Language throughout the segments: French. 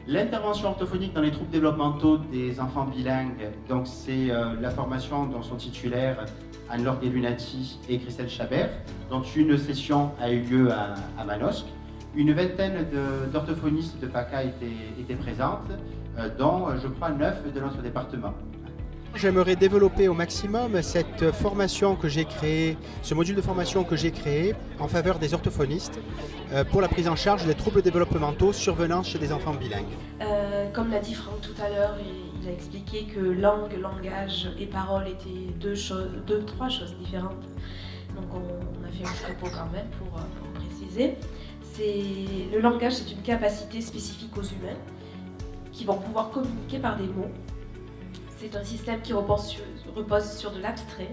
L'intervention orthophonique dans les troubles développementaux des enfants bilingues, donc c'est la formation dont sont titulaires Anne-Laure Delunati et Christelle Chabert, dont une session a eu lieu à Manosque. Une vingtaine d'orthophonistes de PACA étaient présentes, dont je crois 9 de notre département. J'aimerais développer au maximum cette formation que j'ai créée, ce module de formation que j'ai créé en faveur des orthophonistes pour la prise en charge des troubles développementaux survenant chez des enfants bilingues. Comme l'a dit Franck tout à l'heure, il a expliqué que langue, langage et parole étaient trois choses différentes. Donc on a fait un propos quand même pour préciser. Le langage, c'est une capacité spécifique aux humains qui vont pouvoir communiquer par des mots. C'est un système qui repose sur de l'abstrait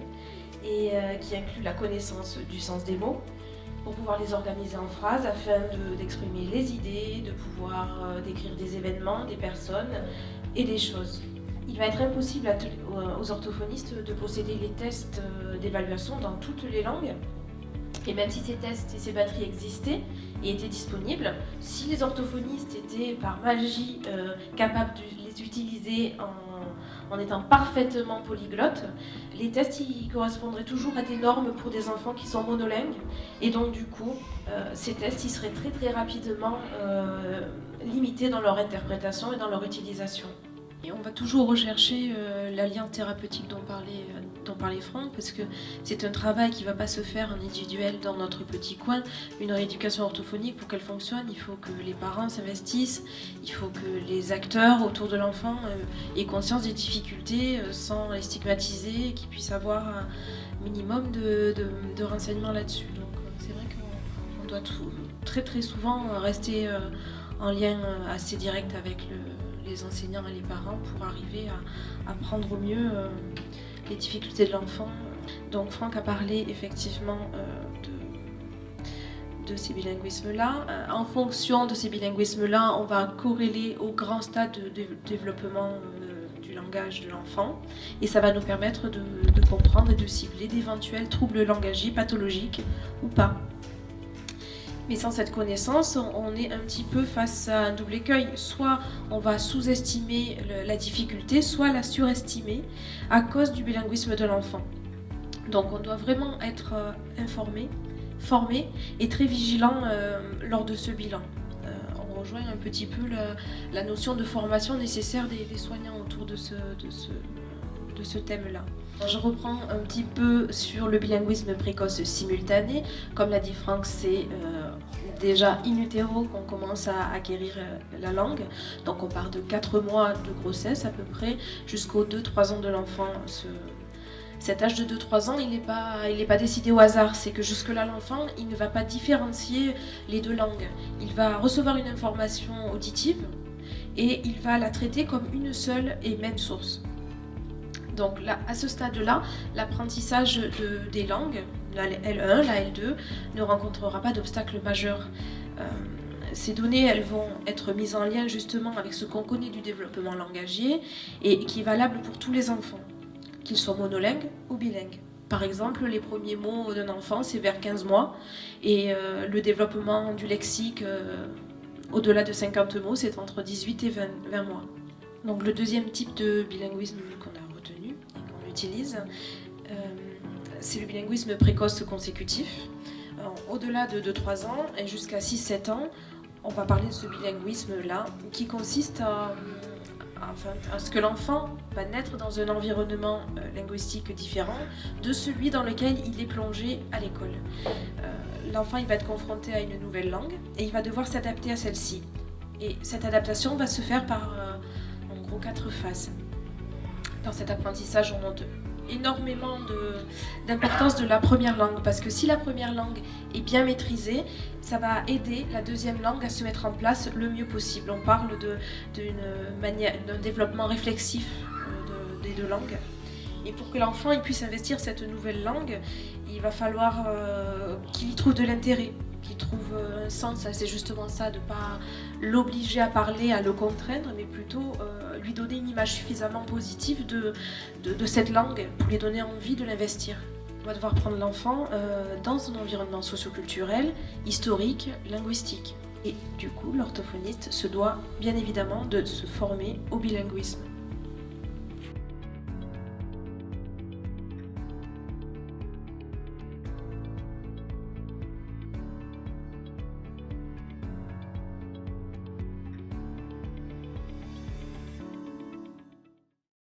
et qui inclut la connaissance du sens des mots pour pouvoir les organiser en phrases afin d'exprimer les idées, de pouvoir décrire des événements, des personnes et des choses. Il va être impossible aux orthophonistes de posséder les tests d'évaluation dans toutes les langues. Et même si ces tests et ces batteries existaient et étaient disponibles, si les orthophonistes étaient par magie capables de les utiliser en étant parfaitement polyglottes, les tests ils correspondraient toujours à des normes pour des enfants qui sont monolingues. Et donc du coup, ces tests ils seraient très très rapidement limités dans leur interprétation et dans leur utilisation. Et on va toujours rechercher l'alliance thérapeutique dont parlait Franck, parce que c'est un travail qui ne va pas se faire en individuel dans notre petit coin. Une rééducation orthophonique, pour qu'elle fonctionne, il faut que les parents s'investissent, il faut que les acteurs autour de l'enfant aient conscience des difficultés sans les stigmatiser, qu'ils puissent avoir un minimum de renseignements là-dessus. Donc c'est vrai qu'on doit très très souvent rester en lien assez direct avec les enseignants et les parents pour arriver à prendre au mieux les difficultés de l'enfant. Donc Franck a parlé effectivement de ces bilinguismes-là. En fonction de ces bilinguismes-là, on va corréler au grand stade de développement du langage de l'enfant et ça va nous permettre de comprendre et de cibler d'éventuels troubles langagiers pathologiques ou pas. Mais sans cette connaissance, on est un petit peu face à un double écueil. Soit on va sous-estimer la difficulté, soit la surestimer à cause du bilinguisme de l'enfant. Donc on doit vraiment être informé, formé et très vigilant lors de ce bilan. On rejoint un petit peu la notion de formation nécessaire des soignants autour de ce thème-là. Je reprends un petit peu sur le bilinguisme précoce simultané. Comme l'a dit Franck, c'est déjà in utero qu'on commence à acquérir la langue. Donc on part de 4 mois de grossesse à peu près jusqu'aux 2-3 ans de l'enfant. Cet âge de 2-3 ans, il n'est pas décidé au hasard. C'est que jusque-là, l'enfant, il ne va pas différencier les deux langues. Il va recevoir une information auditive et il va la traiter comme une seule et même source. Donc là, à ce stade-là, l'apprentissage des langues, la L1, la L2, ne rencontrera pas d'obstacle majeur. Ces données, elles vont être mises en lien justement avec ce qu'on connaît du développement langagier et qui est valable pour tous les enfants, qu'ils soient monolingues ou bilingues. Par exemple, les premiers mots d'un enfant, c'est vers 15 mois et le développement du lexique au-delà de 50 mots, c'est entre 18 et 20 mois. Donc le deuxième type de bilinguisme qu'on a retenu et qu'on utilise, c'est le bilinguisme précoce consécutif. Au-delà de 2-3 ans et jusqu'à 6-7 ans, on va parler de ce bilinguisme-là qui consiste à ce que l'enfant va naître dans un environnement linguistique différent de celui dans lequel il est plongé à l'école. L'enfant il va être confronté à une nouvelle langue et il va devoir s'adapter à celle-ci. Et cette adaptation va se faire par en gros 4 phases. Dans cet apprentissage, on note énormément d'importance de la première langue parce que si la première langue est bien maîtrisée, ça va aider la deuxième langue à se mettre en place le mieux possible. On parle d'un développement réflexif des deux langues. Et pour que l'enfant il puisse investir cette nouvelle langue, il va falloir qu'il y trouve de l'intérêt. qui trouve un sens, c'est justement ça, de ne pas l'obliger à parler, à le contraindre, mais plutôt lui donner une image suffisamment positive de cette langue pour lui donner envie de l'investir. On va devoir prendre l'enfant dans un environnement socioculturel, historique, linguistique. Et du coup, l'orthophoniste se doit bien évidemment de se former au bilinguisme.